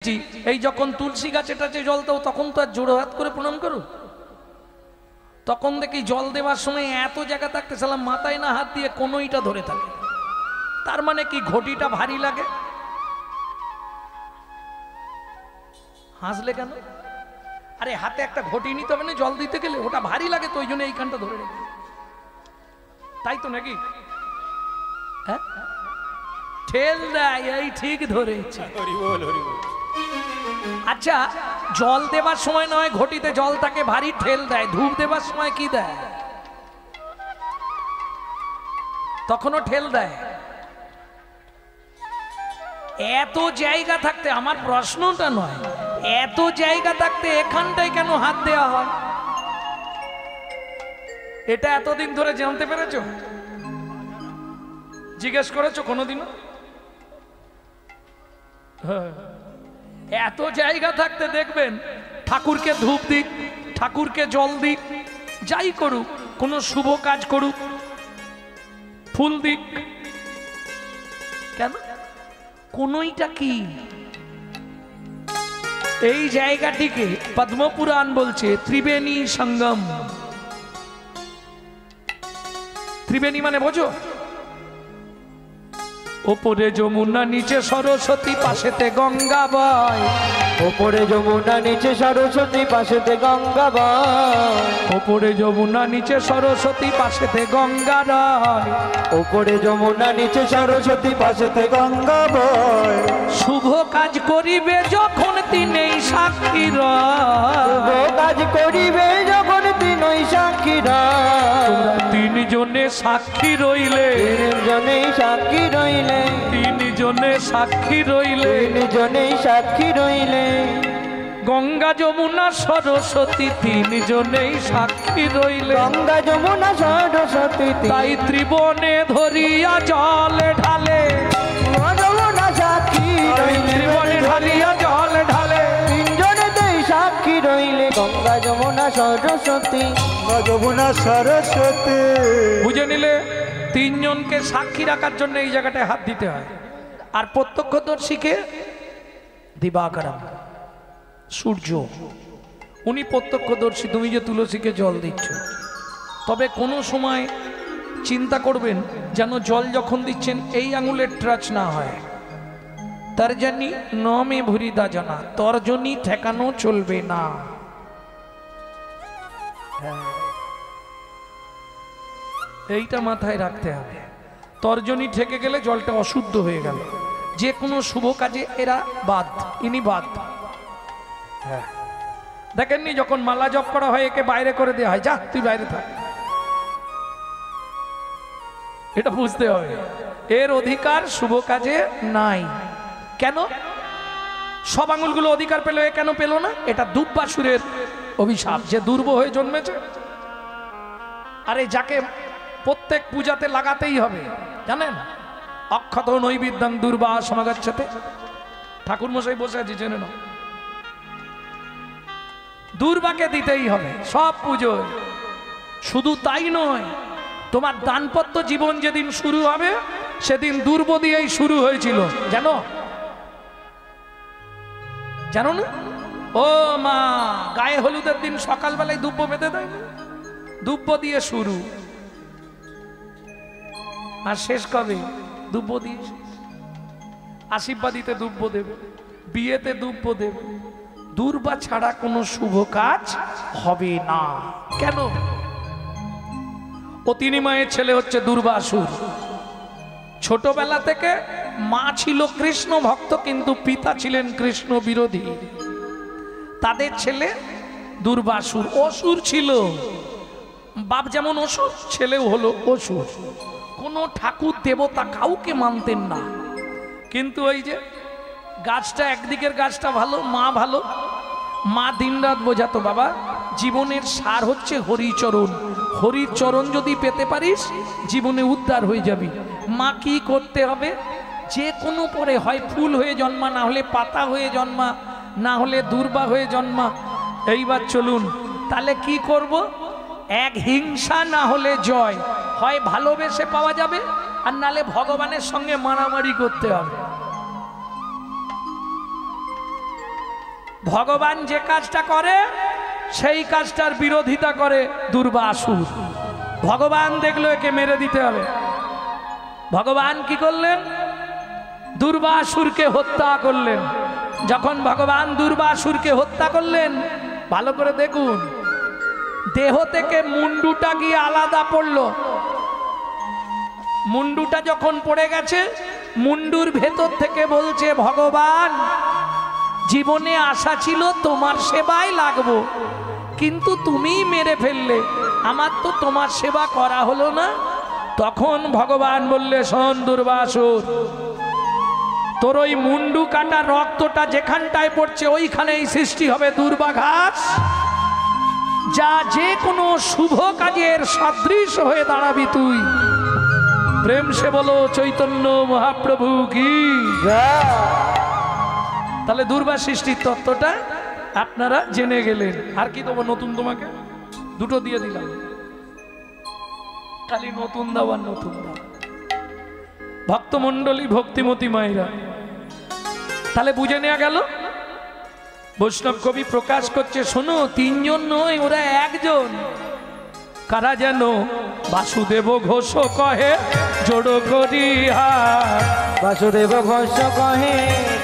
এই যখন তুলসী গাছে টাছে জল দাও তখন তো আর জোড়ো হাত করে প্রণাম করো। তখন দেখি জল দেওয়ার সময় এত জায়গা থাকতে সালাম মাথায় না হাত দিয়ে কোনোইটা ধরে থাকে। তার মানে কি ঘটিটা ভারী লাগে? হাসলে কেন? আরে হাতে একটা ঘটি নিতে হবে না জল দিতে গেলে, ওটা ভারী লাগে তো ওই জন্য এইখানটা ধরে রেখে, তাই তো নাকি? হ্যাঁ ঠেল দেয়, এই ঠিক ধরেছে। আচ্ছা জল দেবার সময় নয় ঘটিতে জল তাকে ভারী ঠেল দেয়, ধূপ দেবার সময় কি দেয়? তখনও ঠেল দেয়। এত জায়গা থাকতে, আমার প্রশ্নটা নয়, এত জায়গা থাকতে এখানটায় কেন হাত দেওয়া হয়? এটা এতদিন ধরে জানতে পেরেছো? জিজ্ঞেস করেছো কোনোদিনও? হ্যাঁ, এত জায়গা থাকতে দেখবেন ঠাকুরকে ধূপ দিক, ঠাকুরকে জল দিক, যাই করুক, কোনো শুভ কাজ করুক, ফুল দিক, কেন? কোনইটা কি? এই জায়গাটিকে পদ্মপুরাণ বলছে ত্রিবেণী সঙ্গম। ত্রিবেণী মানে বোঝো? ওপরে যমুনা নিচে সরস্বতী পাশেতে গঙ্গা বয়। ওপরে যমুনা নিচে সরস্বতী পাশেতে গঙ্গা বয়। ওপরে যমুনা নিচে সরস্বতী পাশেতে গঙ্গা রয়। ওপরে যমুনা নিচে সরস্বতী পাশেতে গঙ্গা বয়। শুভ কাজ করিবে যখন তিনেই সাক্ষী রয়। শুভ কাজ করিবে যখন তিনই সাক্ষী রয়। তিনজনে সাক্ষী রইলে, তিনজনেই সাক্ষী রইলে, তিনজনে সাক্ষী রইলে, তিনজনেই সাক্ষী রইলে। গঙ্গা যমুনা সরস্বতী তিনজনেই সাক্ষী রইলে। গঙ্গা যমুনা সরস্বতী তাই ত্রিবনে ধরিয়া জল ঢালে, যমুনা সাক্ষী রইলে। ত্রিবনে ঢালিয়া জল ঢালে, তিনজনেতেই সাক্ষী রইলে। গঙ্গা যমুনা সরস্বতী, যমুনা সরস্বতী। বুঝে নিলে? তিনজনকে সাক্ষী রাখার জন্য এই জায়গাটায় হাত দিতে হয়। আর প্রত্যক্ষদর্শীকে দিবাকরম, সূর্য, উনি প্রত্যক্ষদর্শী। তুমি যে তুলসীকে জল দিচ্ছ, তবে কোনো সময় চিন্তা করবেন যেন জল যখন দিচ্ছেন এই আঙুলের টাচ না হয়। তার জানি নমে ভুরিদা জানা, তর্জনী ঠেকানো চলবে না। এইটা মাথায় রাখতে হবে। তর্জনী ঠেকে গেলে জলটা অশুদ্ধ হয়ে গেল। যে কোনো শুভ কাজে এরা বাদ, ইনি বাদ। হ্যাঁ দেখেননি যখন মালা জপ করা হয় একে বাইরে করে দেওয়া হয়, যা তুই বাইরে থাক। এটা বুঝতে হবে, এর অধিকার শুভ কাজে নাই। কেন? সব আঙুলগুলো অধিকার পেল, এ কেন পেল না? এটা দুব্বাসুরের অভিশাপ, যে দুর্ব হয়ে জন্মেছে। আরে যাকে প্রত্যেক পূজাতে লাগাতেই হবে, জানেন? অক্ষত নৈবেদ্যং দুর্বা সমাগচ্ছতে। ঠাকুর মশাই বসে আছে, জেনে নাও। দুর্বাকে দিতেই হবে সব পুজোয়। শুধু তাই নয়, তোমার দানপত্য জীবন যেদিন শুরু হবে সেদিন দুর্ব দিয়েই শুরু হয়েছিল, জানো? জানো না? ও মা, গায়ে হলুদের দিন সকালবেলায় দুব্ব বেঁধে দেয় না? দুব্ব দিয়ে শুরু, আর শেষ কবে? দুব্ব দিয়ে। আশীর্বাদিতে দুব্ব দেবে, বিয়েতে দুব্ব দেবে। দুর্বা ছাড়া কোনো শুভ কাজ হবে না। কেন? অতিনি মায়ের ছেলে হচ্ছে দুর্বাসুর। ছোটবেলা থেকে মা ছিল কৃষ্ণ ভক্ত, কিন্তু পিতা ছিলেন কৃষ্ণ বিরোধী। তাদের ছেলে দুর্বাসুর, অসুর ছিল। বাপ যেমন অসুর, ছেলেও হলো অসুর। কোনো ঠাকুর দেবতা কাউকে মানতেন না। কিন্তু ওই যে গাছটা, একদিকের গাছটা ভালো, মা ভালো। মা দিনরাত বোঝাতো, বাবা জীবনের সার হচ্ছে হরিচরণ, হরিচরণ যদি পেতে পারিস জীবনে উদ্ধার হয়ে যাবি। মা কি করতে হবে? যে কোনো পরে হয় ফুল হয়ে জন্মা, না হলে পাতা হয়ে জন্মা, না হলে দুর্বা হয়ে জন্মা। এইবার চলুন, তাহলে কি করব? এক হিংসা না হলে জয়, হয় ভালোবেসে পাওয়া যাবে, আর নালে ভগবানের সঙ্গে মারামারি করতে হবে। ভগবান যে কাজটা করে সেই কাজটার বিরোধিতা করে দুর্বাসুর। ভগবান দেখলো একে মেরে দিতে হবে, ভগবান কি করলেন? দুর্বাসুরকে হত্যা করলেন। যখন ভগবান দুর্বাসুরকে হত্যা করলেন, ভালো করে দেখুন, দেহ থেকে মুন্ডুটা গিয়ে আলাদা পড়লো। মুন্ডুটা যখন পড়ে গেছে, মুন্ডুর ভেতর থেকে বলছে, ভগবান জীবনে আশা ছিল তোমার সেবায় লাগবো, কিন্তু তুমিই মেরে ফেললে, আমার তো তোমার সেবা করা হলো না। তখন ভগবান বললে, শোন দুর্বাসুর, তোর ওই মুন্ডু কাটা রক্তটা যেখানটায় পড়ছে ওইখানেই সৃষ্টি হবে দুর্বাঘাস, যা যে কোনো শুভ কাজের সদৃশ হয়ে দাঁড়াবি তুই। প্রেম সে বলো চৈতন্য মহাপ্রভু কি। তাহলে দুর্বা সৃষ্টির তত্ত্বটা আপনারা জেনে গেলেন। আর কি দেবো নতুন? তোমাকে দুটো দিয়ে দিলাম, খালি নতুন দাও আর নতুন দাও। ভক্তমণ্ডলী, ভক্তিমতী মায়েরা, তাহলে বুঝে নেওয়া গেল। বৈষ্ণব কবি প্রকাশ করছে, শোনো, তিনজন নয়, ওরা একজন। কারা যেন? বাসুদেব ঘোষ কহে জোড় করি হাত, বাসুদেব ঘোষ কহে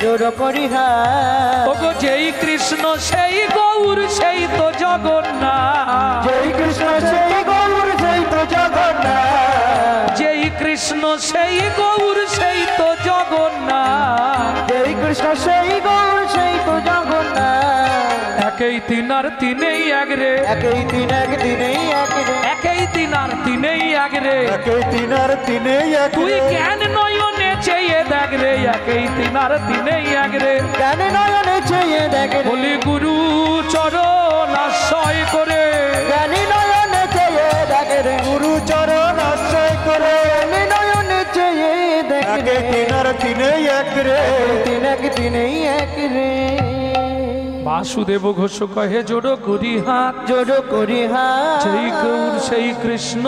জোড় করি হাত। ওগো যেই কৃষ্ণ সেই গৌর সেই তো জগন্নাথ, যেই কৃষ্ণ সেই গৌর সেই তো জগন্নাথ, যেই কৃষ্ণ সেই গৌর সেই তো জগন্নাথ, যেই কৃষ্ণ সেই গৌর সেই তো জগন্নাথ। একই তিন আর তিনেই এক রে, একই তিন এক দিনেই এক রে, একই তিন আর তিনেই এক রে, একই তিন আর তিনেই এক তুই রে। জ্ঞান নয়নে চেয়ে দেখ রে, একই তিন আর তিনেই এক রে। জ্ঞান নয়নে চেয়ে দেখ রে, বলি গুরু চরণ আশ্রয় করে, জ্ঞানী নয়নে চেয়ে দেখ রে, গুরু চরণ আশ্রয় করে। জ্ঞানী নয়নে চেয়ে দেখ রে, তিন আর তিনেই এক রে, তিন এক দিনেই এক রে। বাসুদেব ঘোষ কহে জোড় করি হাত, জোড় করি হাত, সেই গৌর সেই কৃষ্ণ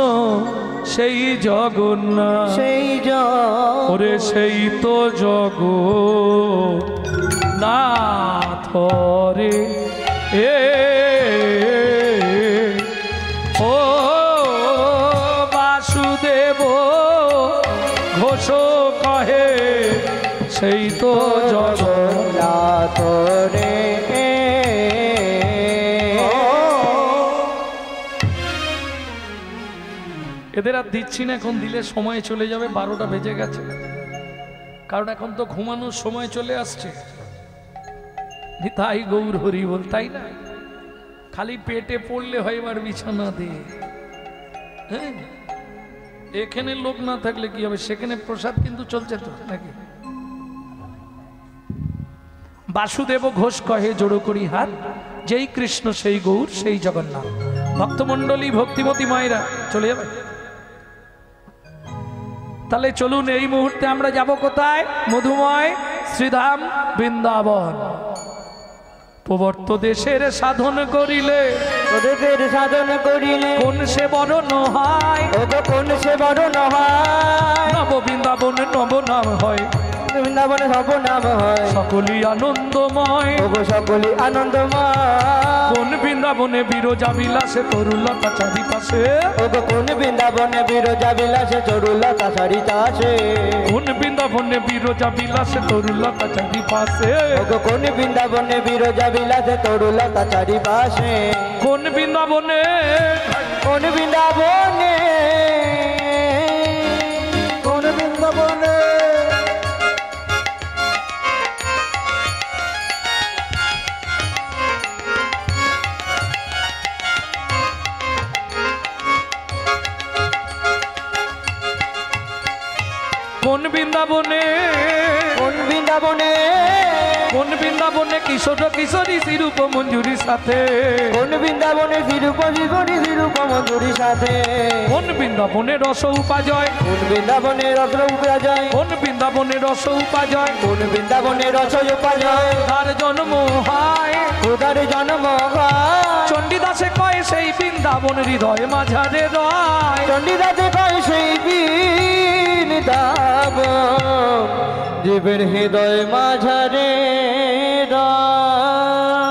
সেই জগন্নাথ, সেই ওরে সেই তো জগন্নাথ রে। এ ও বাসুদেব ঘোষ কহে সেই তো জগন্নাথ। জগন্নাথ রে। এদের আর দিচ্ছি না, এখন দিলে সময় চলে যাবে, 12টা বেজে গেছে। কারণ এখন তো ঘুমানোর সময় চলে আসছে। নিতাই গৌর হরি বল, তাই না? খালি পেটে পড়লে হয় এবার বিছানা দিয়ে। হ্যাঁ, এখানে লোক না থাকলে কি হবে? সেখানে প্রসাদ কিন্তু চলছে তো নাকি? বাসুদেব ঘোষ কহে জোড় করি হাত, যেই কৃষ্ণ সেই গৌর সেই জগন্নাথ। ভক্তমণ্ডলী, ভক্তিমতী মায়েরা, চলে যাবে। তাহলে চলুন, এই মুহূর্তে আমরা যাব কোথায়? মধুময় শ্রীধাম বৃন্দাবন। প্রবর্ত দেশের সাধন করিলে, ওদের সাধন করিলে, কোন সে বড় নহায়, ওগো কোন সে বড় নহায়। নব বৃন্দাবন নব নাম হয়, বৃন্দাবনে সব নাম হয়, সকলই আনন্দময়। ওগো সকলই আনন্দময়। কোন বৃন্দাবনে বিরজা বিলাসে তরুলতা চারিপাশে, ওগো কোন বৃন্দাবনে বিরজা বিলাসে চরুলতা চারিপাশে। কোন বৃন্দাবনে বিরজা বিলাসে তরুলতা চারিপাশে, ওগো কোন বৃন্দাবনে বিরজা বিলাসে তরুলতা চারিপাশে। কোন বৃন্দাবনে, কোন বৃন্দাবনে, কোন বৃন্দাবনে, কোন বৃন্দাবনে, কোন বৃন্দাবনে, কোন বৃন্দাবনে কিশোর কিশোরী শ্রীরূপ মঞ্জুরির সাথে, কোন বৃন্দাবনে বিরূপ বিবরী বিরূপ মধুরীর সাথে। কোন বৃন্দাবনে রস উপাজয়, কোন বৃন্দাবনে রস উপাজয়, কোন বৃন্দাবনে রস উপাজয়, কোন বৃন্দাবনে রস উপাজয়। তার জন্ম হয়, খোদার জন্ম হয়, চণ্ডীদাসে কয় সেই বৃন্দাবন হৃদয় মাঝারে রয়। চণ্ডীদাসে কয় সেই বৃন্দাবন জীবের হৃদয় মাঝারে রয়।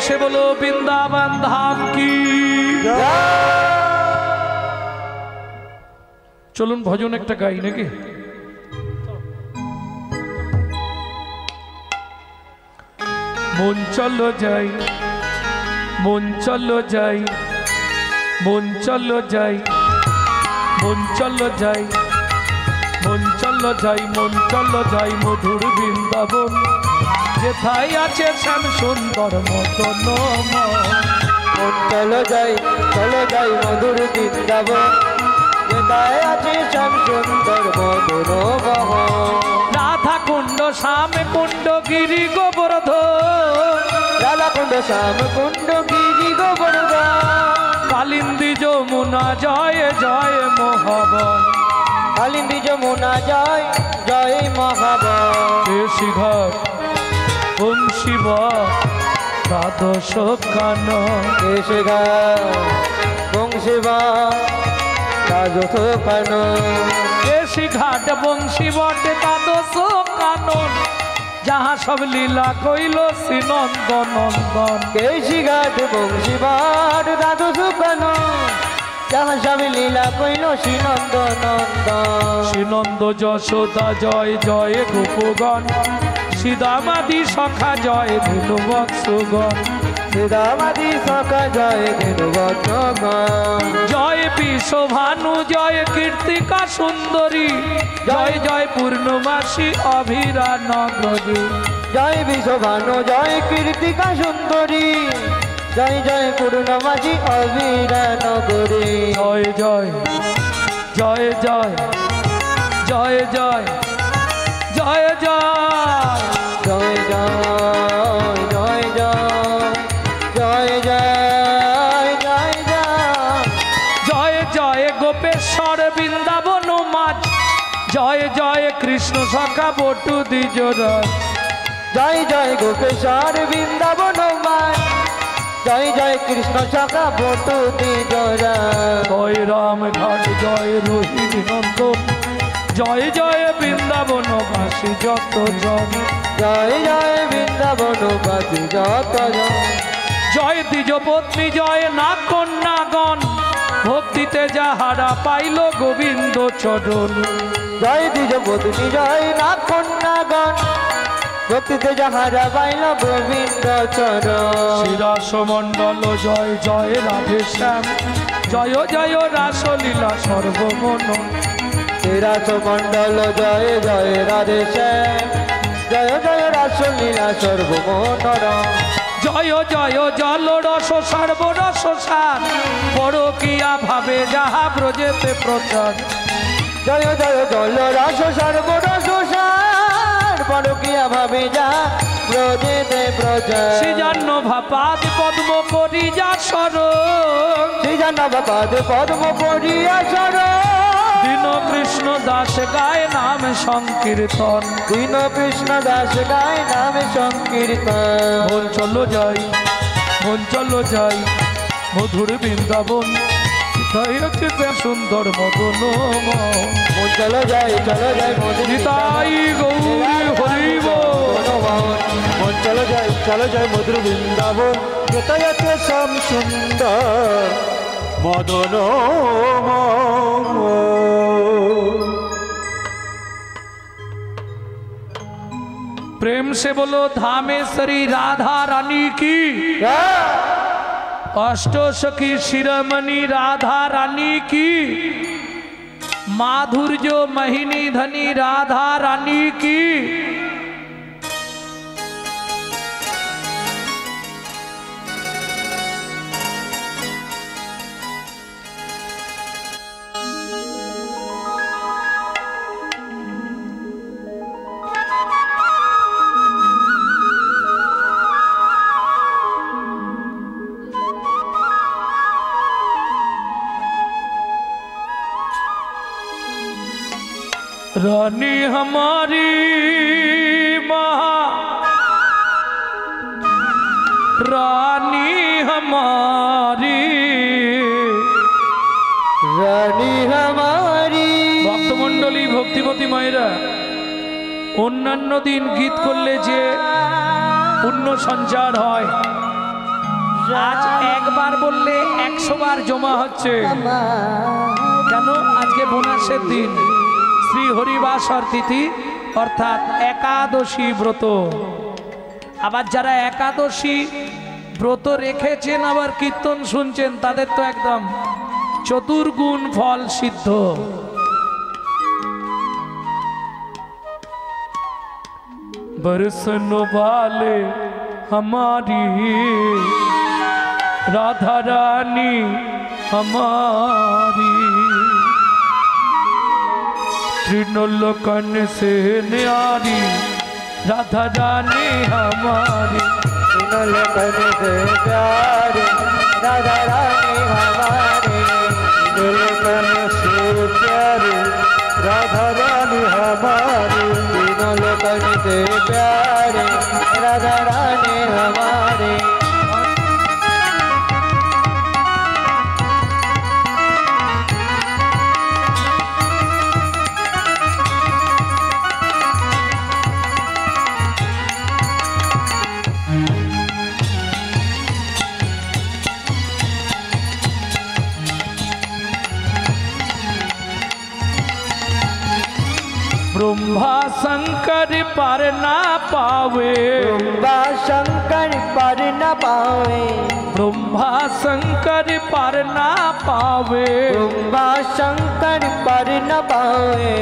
से बोलो वृंदावन धाम की। चलुन भजन एक गाई ना कि मन चलो जाई मन चलो जाई मन चलो जाई मन चलो जाई मन चलो जाई मन चलो जाई मधुर बृंदावन जेथाय आछे श्याम सुंदर मदन मन चलो जाई मधुर बृंदावन जेथाय आछे श्याम सुंदर मदन राधा कुंड श्याम कुंड गिरी गोवर्धन राधा कुंड श्याम कुंड गिरी गोवर्धन कालिंदी যমুনা जय जय महाबन कालिंदी যমুনা जय जय महाबन केशी घाट बंशीब द्वादश कानन केशी घाट बंशीब द्वादश कानन केशी घाट बंशीब द्वादश कानन जहाँ सब लीला कइल श्री नंद नंदन केशी घाट बंशीब द्वादश कानन जहाँ सब लीला कइल श्री नंद नंदन श्री नंद यशोदा जय जय गोपगण सीदामादि सखा जय धेनुवत्सगण सीदामादि सखा जय धेनुवत्सगण जय विश्वभानु जय कीर्तिका सुंदरी जय जय पूर्णमासी अभिरा नगरी जय विश्वभानु जय कीर्तिका सुंदरी जय जय पूर्णमासी अभिरा नगरी जय जय जय जय जय जय जय जय जय जय जय जय जय जय जय जय गोपेश्वर बृंदावन माज जय जय कृष्ण सखा बटु द्विजराज जय जय गोपेश्वर बृंदावन माज जय जय कृष्ण सखा बटु द्विजराज जय राम घाट जय रोहिणी नंदन जय जय बृंदावन बासी जत जन जय जय बृंदावन बासी जत जन जय द्विजपत्नी जय नाग कन्यागण भक्तिते যাহারা পাইল গোবিন্দ চরণ जय द्विजपत्नी जय नाग कन्यागण भक्तिते যাহারা পাইল গোবিন্দ চরণ শ্রীরাস মণ্ডল জয় জয় রাধে শ্যাম জয় জয় রাসলীলা সর্বমন श्रीरास मंडल जय जय राधे श्याम जय जय रासलीला सर्वमनोरम जय जय जल रस सर्वरस सार परकिया भावे যাহা ব্রজেতে প্রচার जय जय जल रस सर्वरस सार परकिया भावे जा ब्रजेते प्रचार শ্রীজান্ন ভাপাদ পদ্ম করিয়া শরণ श्रीजानव पद पद्म करिया शरण दीन कृष्ण दास गाय नाम संकीर्तन दीन कृष्ण दास गाय नाम संकीर्तन मन चलो जाई मधुर बृंदावन सुंदर मदन मन चलो जाए मधुर निताई गौरी हरि बोल मन चलो जाए मधुर वृंदावन यथायथ श्याम सुंदर मदन प्रेम से बोलो धामेश्वरी राधा रानी की अष्टसखी शिरोमणि राधा रानी की माधुर्य महिनी धनी राधा रानी की रानी हमारी महा रानी हमारी रानी हमारी भक्तमंडली भक्तिमती मायरा अन्यान्य दिन गीत करले जे पुण्य संचार হয় আজ একবার বললে 100 বার জমা হচ্ছে। কেন? আজকে বোনাসের দিন, শ্রী হরিবাসর তিথি অর্থাৎ একাদশী ব্রত। আবার যারা একাদশী ব্রত রেখেছেন আবার কীর্তন শুনছেন তাদের তো একদম চতুর্গুণ ফল সিদ্ধ। बरसन वाले हमारी राधा रानी हमारी, त्रिलोकन से न्यारी राधा रानी हमारी, त्रिलोकन से प्यारी राधा रानी हमारी, त्रिलोकन से प्यारी राधा रानी हमारी, त्रिलोकन से प्यारी राधा रानी हमारी। ब्रह्मा शंकर पर ना पावे, ब्रह्मा शंकर पर न पावे, ब्रह्मा शंकर पर ना पावे, ब्रह्मा शंकर पर न पावे,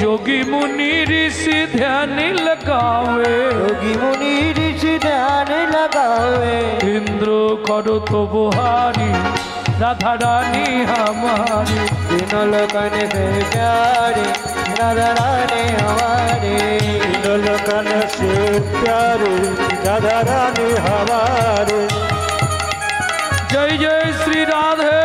जोगी मुनि ऋषि ध्यान लगावे, योगी मुनि ऋषि ध्यान लगावे, इंद्र करो तो बुहारी राधा रानी हमारी, त्रिलोकन से प्यारी राधा रानी हमारी, त्रिलोकन से प्यारी राधा रानी हमारी। जय जय श्री राधे।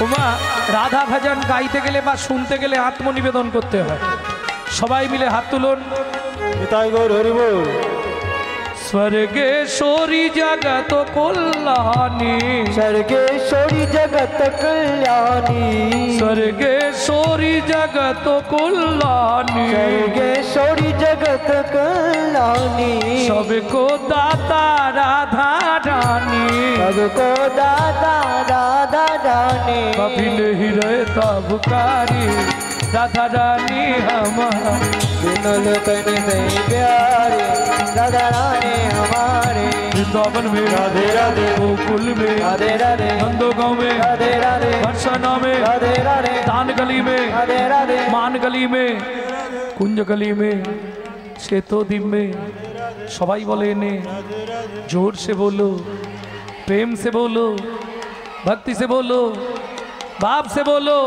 উমা রাধা ভজন গাইতে গেলে বা শুনতে গেলে আত্মনিবেদন করতে হয়। সবাই মিলে হাত তুলুন। নিতাই গৌর হরি বল। स्वर्गेश्वरी जगत कल्याणी, स्वर्गेश्वरी जगत कल्याणी, स्वर्गेश्वरी जगत कल्याणी, स्वर्गेश्वरी जगत कल्याणी, सबको दाता राधा रानी, सबको दाता राधा रानी, कपिल हृदय तबकारी राधा रानी हमारी, त्रिलोकन से प्यारी राधा रानी हमारी, वृंदावन में राधे राधे, गोकुल में राधे राधे, नंदगांव में राधे राधे, बरसाना में राधे राधे, दान गली में राधे राधे, मान गली में कुंज गली में सेतोद्वीप में सबाई बोले ने जोर से बोलो, प्रेम से बोलो, भक्ति से बोलो, बाप से बोलो,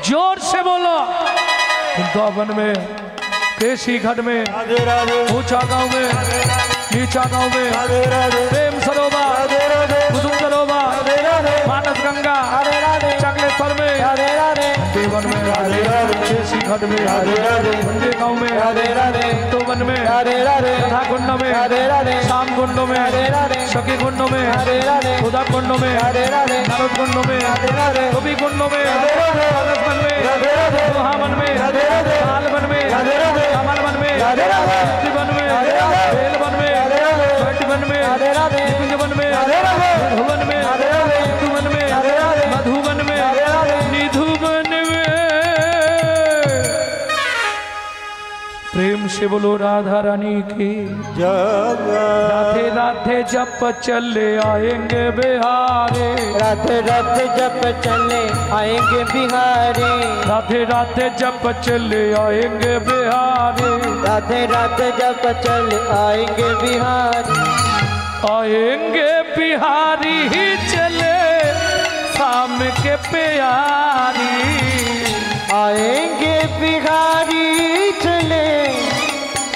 जोर से बोलो। वृंदावन में केशी घाट में ऊंचा गांव में नीचा गांव में प्रेम सरोवर कुसुम सरोवर मानस गंगा चकलेश्वर में देवन में केशी घाट में मंडे गांव में तोवन में राधा कुंड में श्याम कुंड में सखी कुंड में उदा कुंड में नारद कुंड में कवि कुंड में वन में महावन में लालवन में कमलवन में वन में बेलवन में वन में निकुंजवन में मधुवन में मधुवन में मधुवन में निधुवन में। प्रेम से बोलो राधा रानी की राधे राधे जप चले आएंगे बिहारे, राधे राधे जप चले आएंगे बिहारी, राधे राधे जप चले आएंगे बिहारे, राधे राधे जप चले आएंगे बिहारी, आएंगे बिहारी ही चले शाम के प्यारी, आएंगे बिहारी चले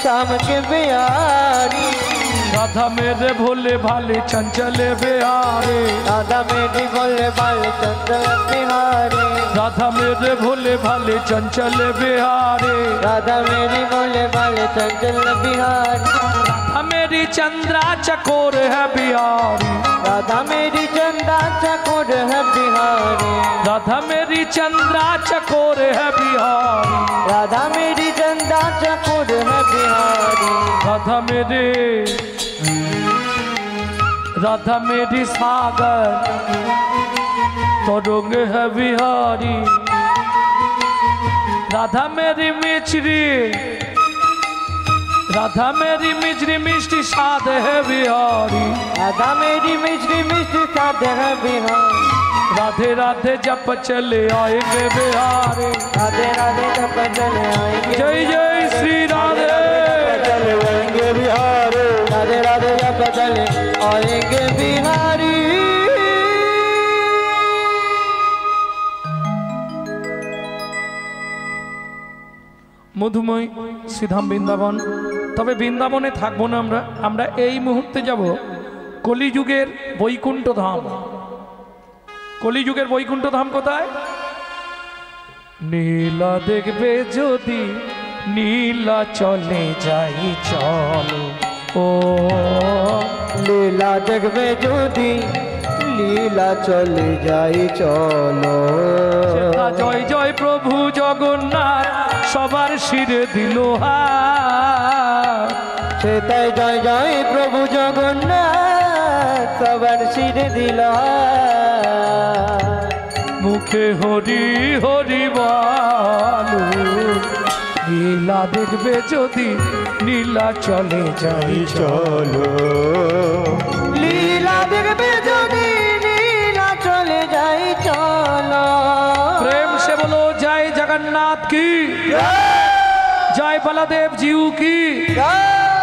शाम के बिहारी, राधा मेरे भोले भाले चंचल बिहारी, राधा मेरी भोले भाले चंचल बिहारी, राधा मेरे भोले भाले चंचल बिहारी, राधा मेरी भोले भाले चंचल बिहारी, राधा मेरी चंद्रा चकोर है बिहारी, राधा मेरी चंदा चकोर है बिहारी, राधा मेरी चंद्रा चकोर है बिहारी, राधा मेरी चंदा चकोर है बिहारी, राधा मेरी सागर तरंग है बिहारी, राधा मेरी मिचरी, राधा मेरी मिचरी मिष्टी साध है बिहारी, राधा मेरी मिष्टी मिष्टी साध है बिहारी, राधे राधे जप चले आएंगे बिहारी, राधे राधे जप चले आएंगे, जय जय श्री राधे चले आएंगे बिहारी, राधे राधे जप चले आएंगे बिहारी। মধুময় শ্রীধাম বৃন্দাবন। তবে বৃন্দাবনে থাকবো না আমরা, আমরা এই মুহূর্তে যাব কলিযুগের বৈকুণ্ঠ ধাম। কলিযুগের বৈকুণ্ঠ ধাম কোথায়? নীলা দেখবে যদি নীলা চলে যাই চলো, ও লীলা দেখবে যদি লীলা চলে যাই চলো, সেটা জয় জয় প্রভু জগন্নাথ সবার শিরে দিল হাত, সেটাই জয় জয় প্রভু জগন্নাথ সবার শিরে দিল হাত। মুখে হরি হরি বলো, নীলা দেখবে যদি নীলা চলে যাই চলো, লীলা দেখবে যদি লীলা চলে যাই চলো। प्रेम से बोलो जय जगन्नाथ की, जय बलदेव जीव की,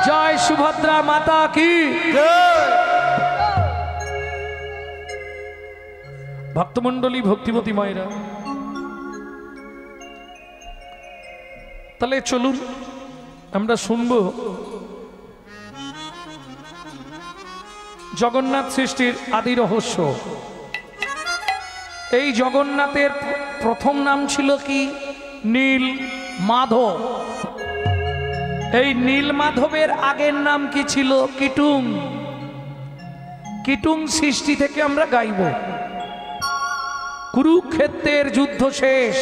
जय सुभद्रा माता की। ভক্তমণ্ডলী ভক্তিমতী মায়েরা, তাহলে চলুন আমরা শুনবো জগন্নাথ সৃষ্টির আদি রহস্য। এই জগন্নাথের প্রথম নাম ছিল কি? নীল মাধব। এই নীল মাধবের আগের নাম কি ছিল? কিটুং। কিটুং সৃষ্টি থেকে আমরা গাইব। কুরুক্ষেত্রের যুদ্ধ শেষ,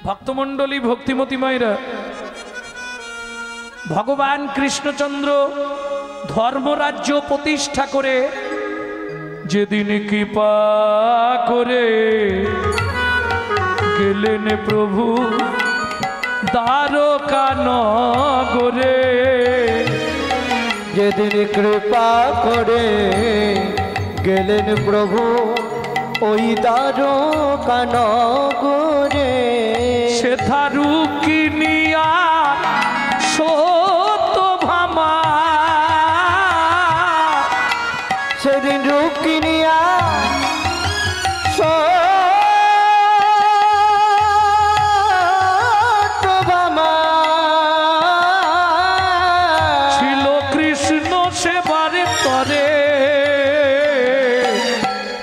ভক্তমণ্ডলী ভক্তিমতী মায়েরা, ভগবান কৃষ্ণচন্দ্র ধর্মরাজ্য প্রতিষ্ঠা করে যেদিন কৃপা করে গেলেন প্রভু দ্বারকা নগরে, যেদিন কৃপা করে গেলেন প্রভু ওই দ্বারকা নগরে, সেথা রুক্মিণিয়া সত্যভামা, সেদিন রুক্মিণিয়া সত্যভামা ছিল কৃষ্ণ সেবার তরে,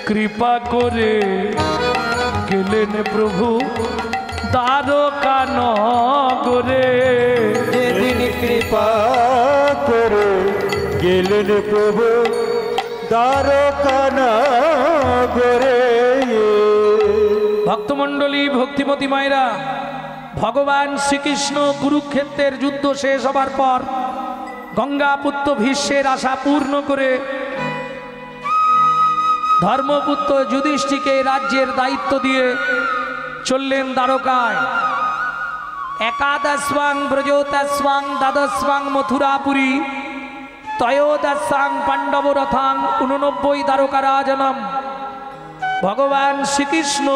কৃপা করে গেলেন প্রভু দ্বারকা নগরে, যেদিন কৃপা করে গেলেন প্রভু দ্বারকা নগরে। ভক্তমণ্ডলী ভক্তিমতী মায়েরা, ভগবান শ্রীকৃষ্ণ কুরুক্ষেত্রের যুদ্ধ শেষ হবার পর গঙ্গাপুত্র ভীষ্মের আশা পূর্ণ করে ধর্মপুত্র যুধিষ্ঠিরকে রাজ্যের দায়িত্ব দিয়ে চললেন দ্বারকায়। একাদশাং ব্রজোদশাং দ্বাদশাং মথুরাপুরী ত্রয়োদশাং পাণ্ডবরথাং 89 দ্বারকারাজনম। ভগবান শ্রীকৃষ্ণ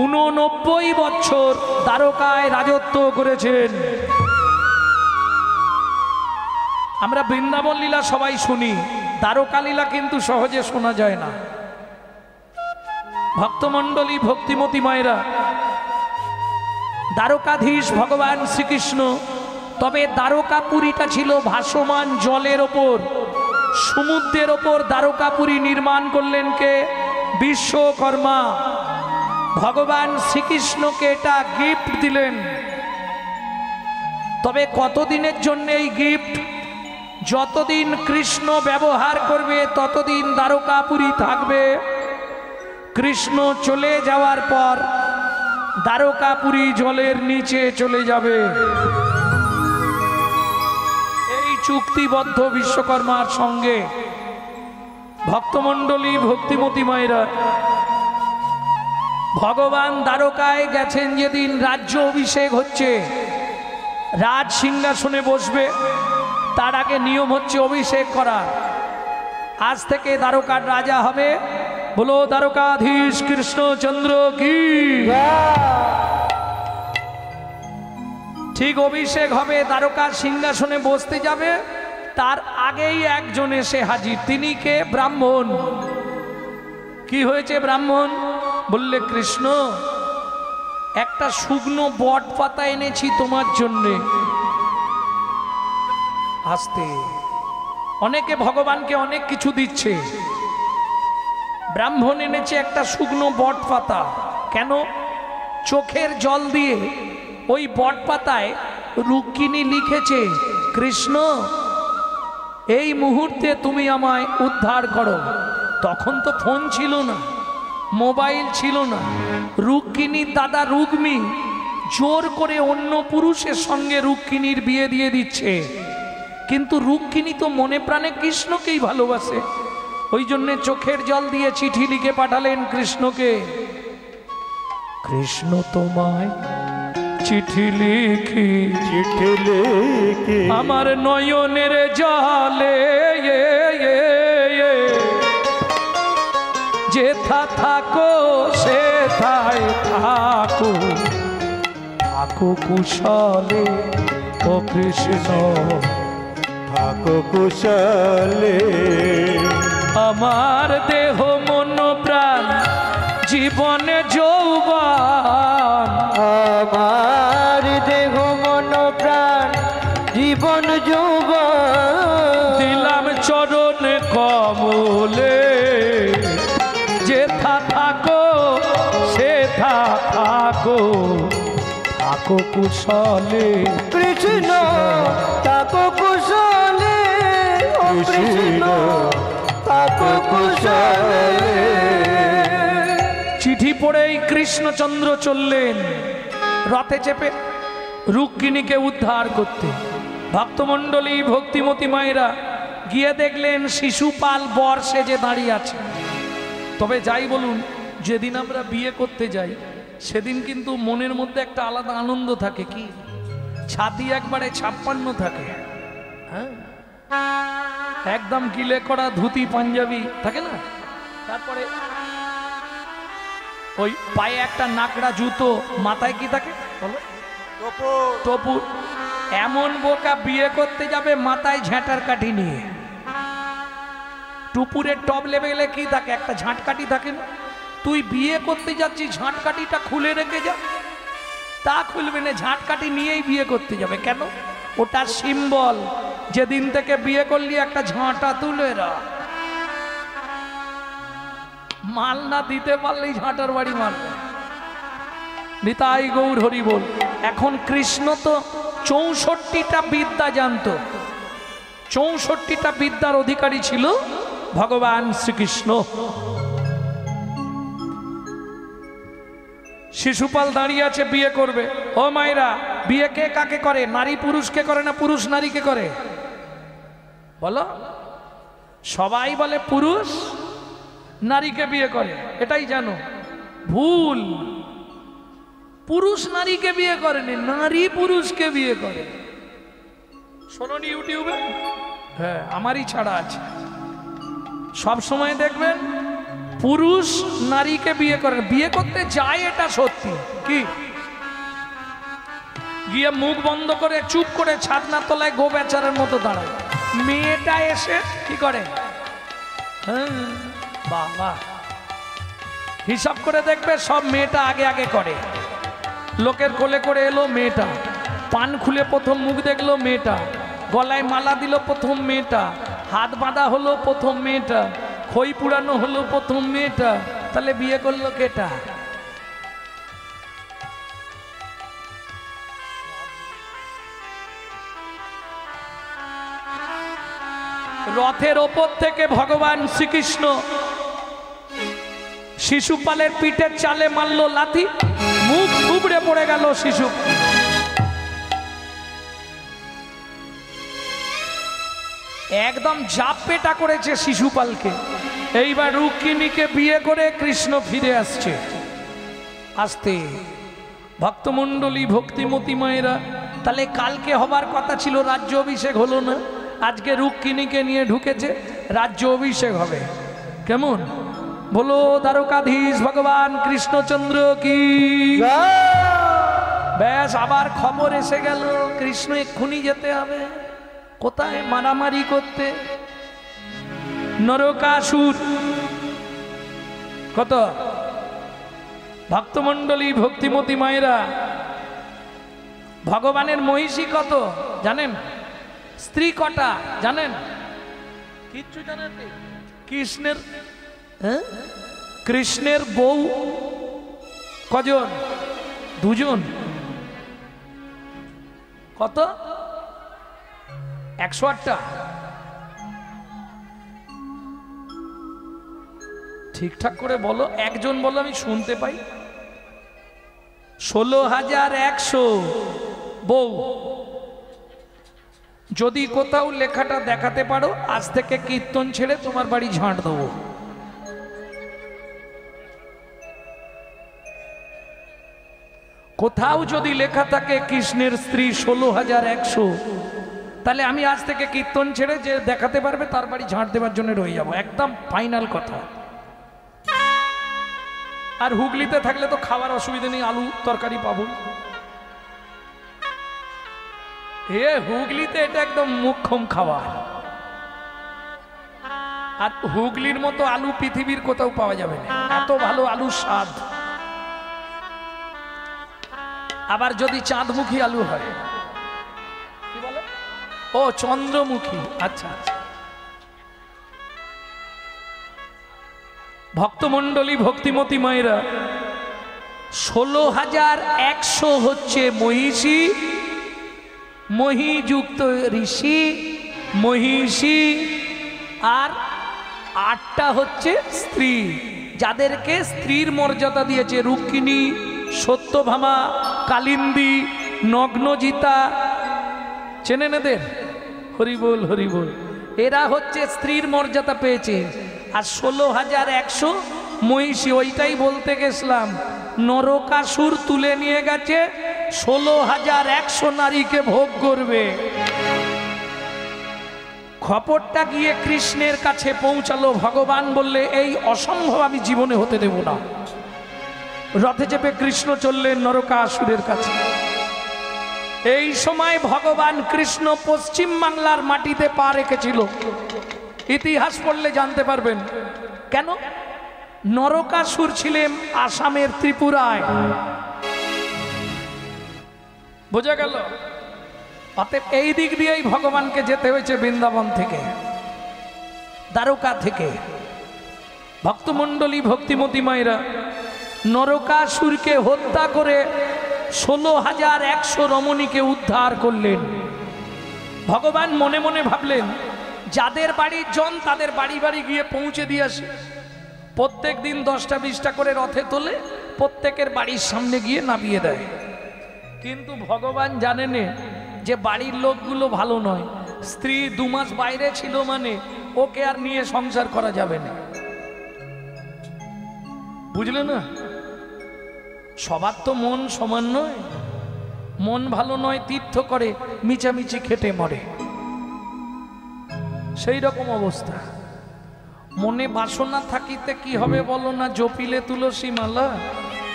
89 বছর দ্বারকায় রাজত্ব করেছেন। আমরা বৃন্দাবন লীলা সবাই শুনি, দ্বারকা লীলা কিন্তু সহজে শোনা যায় না। ভক্তমণ্ডলী ভক্তিমতী মায়েরা, দ্বারকাধীশ ভগবান শ্রীকৃষ্ণ তবে দ্বারকাপুরীটা ছিল ভাসমান জলের ওপর, সমুদ্রের ওপর দ্বারকাপুরী নির্মাণ করলেন কে? বিশ্বকর্মা। ভগবান শ্রীকৃষ্ণকে এটা গিফট দিলেন। তবে কতদিনের জন্য এই গিফট? যতদিন কৃষ্ণ ব্যবহার করবে ততদিন দ্বারকাপুরী থাকবে। কৃষ্ণ চলে যাওয়ার পর দ্বারকাপুরী জলের নিচে চলে যাবে। এই চুক্তিবদ্ধ বিশ্বকর্মার সঙ্গে। ভক্তমণ্ডলী, ভক্তিমতী মায়েরা, ভগবান দ্বারকায় গেছেন যেদিন রাজ্য অভিষেক হচ্ছে, রাজ সিংহাসনে বসবে, তার আগে নিয়ম হচ্ছে অভিষেক করা। আজ থেকে দ্বারকার রাজা হবে। বলো দ্বারকাধীশ কৃষ্ণচন্দ্র কি। ঠিক অভিষেক হবে, দ্বারকার সিংহাসনে বসতে যাবে, তার আগেই একজন এসে হাজির। তিনি কে? ব্রাহ্মণ। কি হয়েছে ব্রাহ্মণ? বললে কৃষ্ণ একটা শুকনো বট পাতা এনেছি তোমার জন্যে। আস্তে, অনেকে ভগবানকে অনেক কিছু দিচ্ছে, ব্রাহ্মণ এনেছে একটা শুকনো বট পাতা। কেন? চোখের জল দিয়ে ওই বট পাতায় রুক্মিণী লিখেছে, কৃষ্ণ এই মুহূর্তে তুমি আমায় উদ্ধার করো। তখন তো ফোন ছিল না, মোবাইল ছিল না। রুক্মিণীর দাদা রুক্মী জোর করে অন্য পুরুষের সঙ্গে রুক্মিণীর বিয়ে দিয়ে দিচ্ছে, কিন্তু রুক্মিণী তো মনে প্রাণে কৃষ্ণকেই ভালোবাসে। ওই জন্যে চোখের জল দিয়ে চিঠি লিখে পাঠালেন কৃষ্ণকে, কৃষ্ণ তোমায় চিঠি লিখি, চিঠি লিখি আমার নয়নের জলে যেথা থাকো সেথায় থাকো, থাকো কুশলে ও কৃষ্ণ, থাকো কুশলে। আমার দেহ মন প্রাণ জীবনে যৌবন, আমার দেহ মন প্রাণ জীবন যৌবন দিলাম চরণ কমলে, যেথা থাকো সেথা থাকো, থাকো কুশলে কৃষ্ণ, থাকো কুশলে ও কৃষ্ণ, থাকো কুশলে। চিঠি পড়েই কৃষ্ণচন্দ্র চললেন রথে চেপে রুক্মিণীকে উদ্ধার করতে। ভক্তমণ্ডলী, ভক্তিমতী মায়েরা গিয়ে দেখলেন শিশুপাল বর সেজে দাঁড়িয়ে আছে। তবে যাই বলুন, যেদিন আমরা বিয়ে করতে যাই সেদিন কিন্তু মনের মধ্যে একটা আলাদা আনন্দ থাকে। কি? ছাতি একবারে 56 থাকে, হ্যাঁ, একদম গিলে করা ধুতি পাঞ্জাবি থাকে না, তারপরে ওই পায়ে একটা নাকড়া জুতো, মাথায় কি থাকে বলো? টপুর। এমন বোকা বিয়ে করতে যাবে মাথায় ঝাঁটার কাঠি নিয়ে। টুপুরের টপ লেভেলে কি থাকে? একটা ঝাঁটকাঠি থাকে না? তুই বিয়ে করতে যাচ্ছিস, ঝাঁটকাঠিটা খুলে রেখে যা। তা খুলবে না, ঝাঁটকাঠি নিয়েই বিয়ে করতে যাবে। কেন? ওটা সিম্বল, যেদিন থেকে বিয়ে করলি একটা ঝাঁটা তুলে রাখ। মাল না দিতে পারলেই ঝাঁটার বাড়ি মারবে। নিতাই গৌর হরি বল। এখন কৃষ্ণ তো 64টা বিদ্যা জানতো, 64টা বিদ্যার অধিকারী ছিল ভগবান শ্রীকৃষ্ণ। শিশুপাল দাঁড়িয়ে আছে, বিয়ে করবে। ও মায়েরা, বিয়ে কে কাকে করে? নারী পুরুষকে করে না পুরুষ নারীকে করে? বলো। সবাই বলে পুরুষ নারীকে বিয়ে করে, এটাই জানো। ভুল। পুরুষ নারীকে বিয়ে করেনি, নারী পুরুষকে বিয়ে করে। শোনোনি ইউটিউবে? হ্যাঁ, আমারই ছাড়া আছে। সব সময় দেখবেন পুরুষ নারীকে বিয়ে করেন, বিয়ে করতে যায়, এটা সত্যি। কি? গিয়ে মুখ বন্ধ করে চুপ করে ছাদনার তলায় গো বেচারের মতো দাঁড়ায়। মেয়েটা এসে কি করে? হ্যাঁ, বাহ বাহ। হিসাব করে দেখবে সব মেয়েটা আগে আগে করে। লোকের কোলে করে এলো মেয়েটা, পান খুলে প্রথম মুখ দেখলো মেয়েটা, গলায় মালা দিল প্রথম মেয়েটা, হাত বাঁধা হলো প্রথম মেয়েটা, খই পুরানো হলো প্রথম মেয়েটা, তাহলে বিয়ে করলো কেটা? রথের ওপর থেকে ভগবান শ্রীকৃষ্ণ শিশুপালের পিঠের চালে মারলো লাথি, মুখ থুবড়ে পড়ে গেল শিশু। একদম জাপ পেটা করেছে শিশুপালকে। এইবার রুক্মিণীকে বিয়ে করে কৃষ্ণ ফিরে আসছে। আসতে ভক্তমণ্ডলী ভক্তিমতী মায়েরা, তাহলে কালকে হবার কথা ছিল রাজ্য অভিষেক, হলো না। আজকে রুক্মিণীকে নিয়ে ঢুকেছে, রাজ্য অভিষেক হবে। কেমন বলো দ্বারকাধীশ ভগবান কৃষ্ণচন্দ্র কি। ব্যাস, আবার খবর এসে গেল কৃষ্ণ এক্ষুনি যেতে হবে। কোথায়? মারামারি করতে। নরকাসুর কত ভক্তমণ্ডলী ভক্তিমতী মায়েরা, ভগবানের মহিষী কত জানেন? স্ত্রী কটা জানেন? কিচ্ছু জানেন? কৃষ্ণের কৃষ্ণের বউ কজন? দুজন। কত? 108টা। ঠিকঠাক করে বলো, একজন বলো, আমি শুনতে পাই। 16,100 বউ। যদি কোথাও লেখাটা দেখাতে পারো, আজ থেকে কীর্তন ছেড়ে তোমার বাড়ি ঝাঁট দেবো। কোথাও যদি লেখা থাকে কৃষ্ণের স্ত্রী 16,100, তাহলে আমি আজ থেকে কীর্তন ছেড়ে যে দেখাতে পারবে তার বাড়ি ঝাঁট দেওয়ার জন্য রয়ে যাবো। একদম ফাইনাল কথা। আর হুগলিতে থাকলে তো খাওয়ার অসুবিধা নেই, আলু তরকারি পাবো। হুগলিতে এটা একদম মুখ্যম খাবার। আর হুগলির মতো আলু পৃথিবীর কোথাও পাওয়া যাবে না, এত ভালো আলুর স্বাদ। আবার যদি চাঁদমুখী আলু হয়, কি বলে? ও চন্দ্রমুখী। আচ্ছা, ভক্তমণ্ডলী ভক্তিমতী মায়েরা, 16,100 হচ্ছে মহিষী, মহিযুক্ত ঋষি মহিষী, আর 8টা হচ্ছে স্ত্রী, যাদেরকে স্ত্রীর মর্যাদা দিয়েছে। রুক্মিণী, সত্যভামা, কালিন্দী, নগ্নজিতা, চেনেন এদের? হরিবোল হরিবোল। এরা হচ্ছে স্ত্রীর মর্যাদা পেয়েছে। আর 16,100 মহিষী। ওইটাই বলতে গেছিলাম, নরকাসুর তুলে নিয়ে গেছে 16,100 নারীকে ভোগ করবে। খবরটা গিয়ে কৃষ্ণের কাছে পৌঁছালো। ভগবান বললে, এই অসম্ভব আমি জীবনে হতে দেব না। রথে চেপে কৃষ্ণ চললেন নরকাসুরের কাছে। এই সময় ভগবান কৃষ্ণ পশ্চিম বাংলার মাটিতে পা রেখেছিল। ইতিহাস পড়লে জানতে পারবেন কেন। নরকাসুর ছিলেন আসামের ত্রিপুরায়, বোঝা গেল? অতএব এই দিক দিয়েই ভগবানকে যেতে হয়েছে, বৃন্দাবন থেকে, দ্বারকা থেকে। ভক্তমণ্ডলী ভক্তিমতী মায়েরা, নরকাসুরকে হত্যা করে 16,100 রমণীকে উদ্ধার করলেন। ভগবান মনে মনে ভাবলেন, যাদের বাড়ির জন তাদের বাড়ি বাড়ি গিয়ে পৌঁছে দিয়ে আসে। প্রত্যেক দিন 10টা 20টা করে রথে তোলে, প্রত্যেকের বাড়ির সামনে গিয়ে নামিয়ে দেয়। কিন্তু ভগবান জানেন যে বাড়ির লোকগুলো ভালো নয়। স্ত্রী 2 মাস বাইরে ছিল মানে ওকে আর নিয়ে সংসার করা যাবে না, বুঝলে না? সবার তো মন সমান নয়। মন ভালো নয়, তীর্থ করে, মিচামিচি খেটে মরে, সেই রকম অবস্থা। মনে বাসনা থাকিতে কি হবে বলো না, জপিলে তুলসী মালা,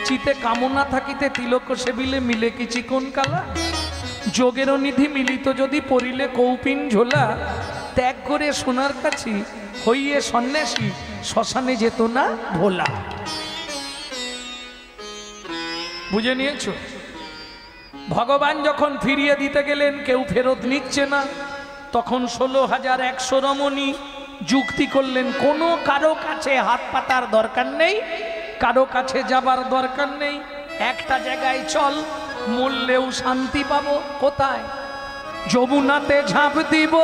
চিতে কামনা থাকিতে তিলক সেবিলে মিলে কি চিকন কালা, যোগের নিধি মিলিত যদি পড়িলে কৌপিন ঝোলা, ত্যাগ করে সোনার কাছি হইয়ে সন্ন্যাসী, শ্মশানে যেত না ভোলা। বুঝে নিয়েছো? ভগবান যখন ফিরিয়ে দিতে গেলেন কেউ ফেরত নিচ্ছে না, তখন 16,100 রমণী যুক্তি করলেন, কোনো কারো কাছে হাত পাতার দরকার নেই, কারো কাছে যাবার দরকার নেই, একটা জায়গায় চল, মরলেও শান্তি পাবো। কোথায়? যমুনাতে ঝাঁপ দিব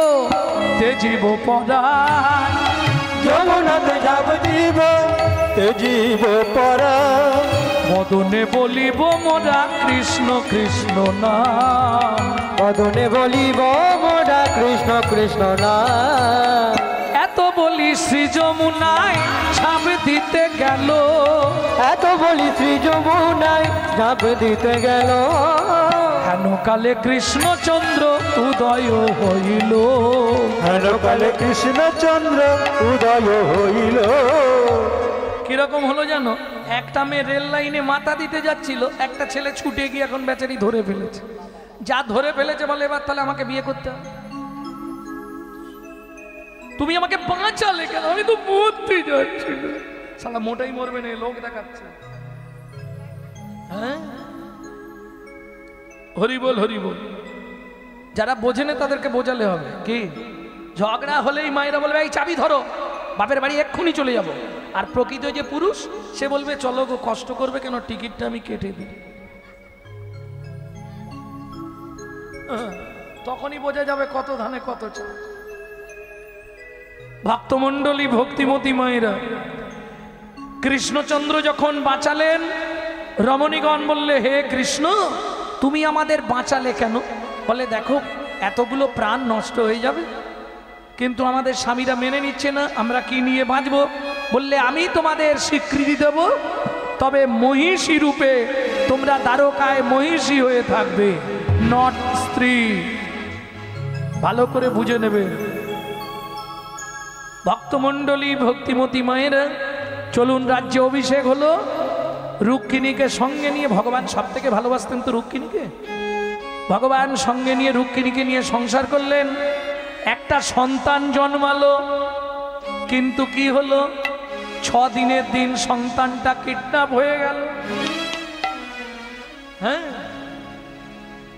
তেজিব পরাণ, যমুনাতে ঝাঁপ দিব তেজিব পরাণ, মদনে বলিব মোরা কৃষ্ণ কৃষ্ণ নাম, মদনে বলিব মোরা কৃষ্ণ কৃষ্ণ নাম। এত বলি শ্রী যমুনায় ঝাঁপ দিতে গেল, এত বলি শ্রী যমুনায় ঝাঁপ দিতে গেল, হেন কালে কৃষ্ণচন্দ্র উদয় হইল, হেন কালে কৃষ্ণচন্দ্র উদয় হইল। কিরকম হলো জানো? একটা মেয়ে রেল লাইনে মাথা দিতে যাচ্ছিল, একটা ছেলে ছুটে গিয়ে এখন বেচারি ধরে ফেলেছে। যা ধরে ফেলেছে বলে, এবার তাহলে আমাকে বিয়ে করতে হবে, তুমি আমাকে বাঁচালে কেন, আমি তো মরতে যাচ্ছিল। সালা মোটাই মরবে না, লোক দেখাচ্ছে। হ্যাঁ, হরি বল হরি বল। যারা বোঝে না তাদেরকে বোঝালে হবে। কি ঝগড়া হলেই মায়েরা বলবে এই চাবি ধরো, বাপের বাড়ি এক্ষুনি চলে যাব। আর প্রকৃত যে পুরুষ সে বলবে চলো গো, কষ্ট করবে কেন, টিকিটটা আমি কেটে দিই। তখনই বোঝা যাবে কত ধানে কত চাল। ভক্তমণ্ডলী, ভক্তিমতী মায়েরা, কৃষ্ণচন্দ্র যখন বাঁচালেন, রমণীগণ বললে হে কৃষ্ণ তুমি আমাদের বাঁচালে কেন? বলে দেখো এতগুলো প্রাণ নষ্ট হয়ে যাবে, কিন্তু আমাদের স্বামীরা মেনে নিচ্ছে না, আমরা কি নিয়ে বাঁচব? বললে আমি তোমাদের স্বীকৃতি দেব, তবে মহিষী রূপে তোমরা দ্বারকায় মহিষী হয়ে থাকবে, নট স্ত্রী। ভালো করে বুঝে নেবে ভক্তমণ্ডলী, ভক্তিমতী মায়েরা। চলুন, রাজ্যে অভিষেক হলো, রুক্মিণীকে সঙ্গে নিয়ে, ভগবান সব থেকে ভালোবাসতেন তো রুক্মিণীকে, ভগবান সঙ্গে নিয়ে রুক্মিণীকে নিয়ে সংসার করলেন। একটা সন্তান জন্মালো, কিন্তু কি হলো, 6 দিনের দিন সন্তানটা কিডন্যাপ হয়ে গেল। হ্যাঁ,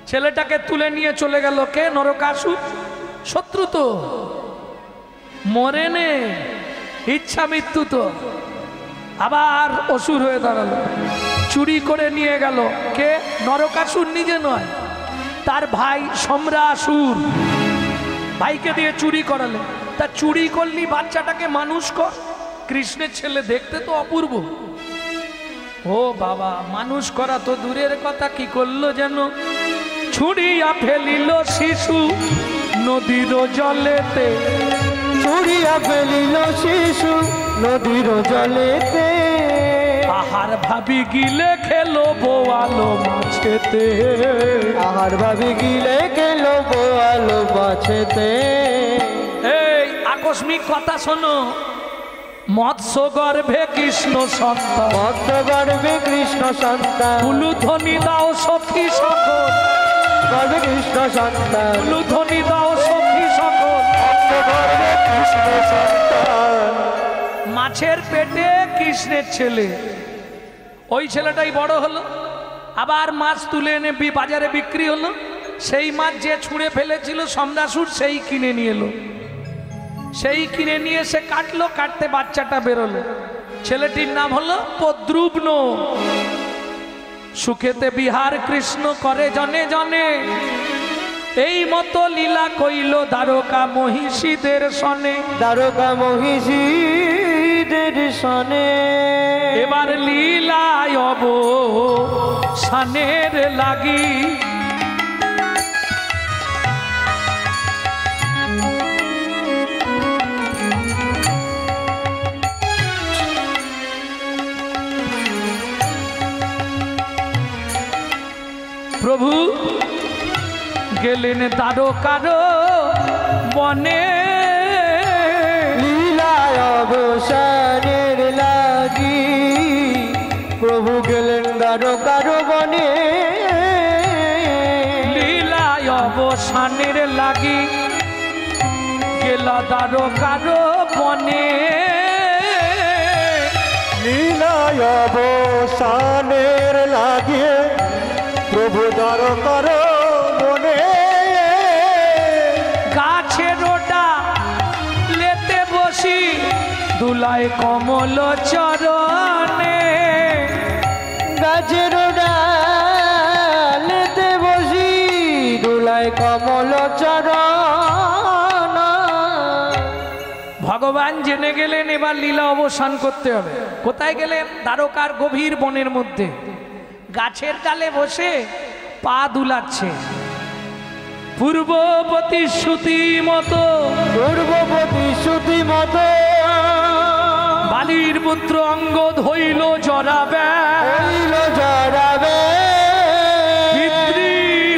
ছেলেটাকে তুলে নিয়ে চলে গেল কে? নরকাসুর। শত্রু তো মরেনে, ইচ্ছা মৃত্যু তো, আবার অসুর হয়ে দাঁড়ালো। চুরি করে নিয়ে গেল কে? নরকাসুর নিজে নয়, তার ভাই সম্রাসুর, ভাইকে দিয়ে চুরি করালে। তা চুরি করলি, বাচ্চাটাকে মানুষ কর। কৃষ্ণের ছেলে দেখতে তো অপূর্ব। ও বাবা, মানুষ করা তো দূরের কথা, কি করলো যেন, ছুড়িয়া ফেলিল শিশু নদীর জলেতে, ছুড়িয়া ফেলিল শিশু নদীর জলেতে, আহার ভাবি গিলে খেলো বোয়ালো মাছেতে, আহার ভাবি গিলে গেল বোয়ালো মাছেতে। এই আকস্মিক কথা শোনো, মৎস্য গর্ভে কৃষ্ণ সন্তান, মৎস্য গর্ভে কৃষ্ণ সন্তান, উলুধ্বনি দাও সখী সকল, গর্ভে কৃষ্ণ সন্তান, উলুধ্বনি দাও সখী সকল, মৎস্য গর্ভে কৃষ্ণ সন্তান। মাছের পেটে কৃষ্ণের ছেলে, ওই ছেলেটাই বড় হলো, আবার মাছ তুলে এনে বাজারে বিক্রি হলো। সেই মাছ যে ছুঁড়ে ফেলেছিল সম্রাসুর, সেই কিনে নিয়ে এলো, সেই কিনে নিয়ে এসে কাটলো, কাটতে বাচ্চাটা বেরোলো। ছেলেটির নাম হলো প্রদ্রুম্ন। সুখেতে বিহার কৃষ্ণ করে জনে জনে, এই মতো লীলা কইল দ্বারকা মহিষীদের সনে, দ্বারকা মহিষীদের সনে। এবার লীলায় অবসানের লাগি, প্রভু গেলেন দ্বারকার বনে, লীলায় অবসানের লাগি, প্রভু গেলেন দ্বারকার বনে, লীলায় অবসানের লাগি গেল দ্বারকার বনে, লীলায় অবসানের লাগে প্রভু দর করো মনে গাছের ওটা লেতে বসি দুলায় কমল চরণে গাছের ডালেতে বসি দুলায় কমল চরণ ভগবান জেনে গেলেন এবার লীলা অবসান করতে হবে। কোথায় গেলেন? দ্বারকার গভীর বনের মধ্যে গাছের ডালে বসে পা দুলাচ্ছে। পূর্ব প্রতিশ্রুতি মতো বালির পুত্র অঙ্গদ হইল জরাবে পিতৃ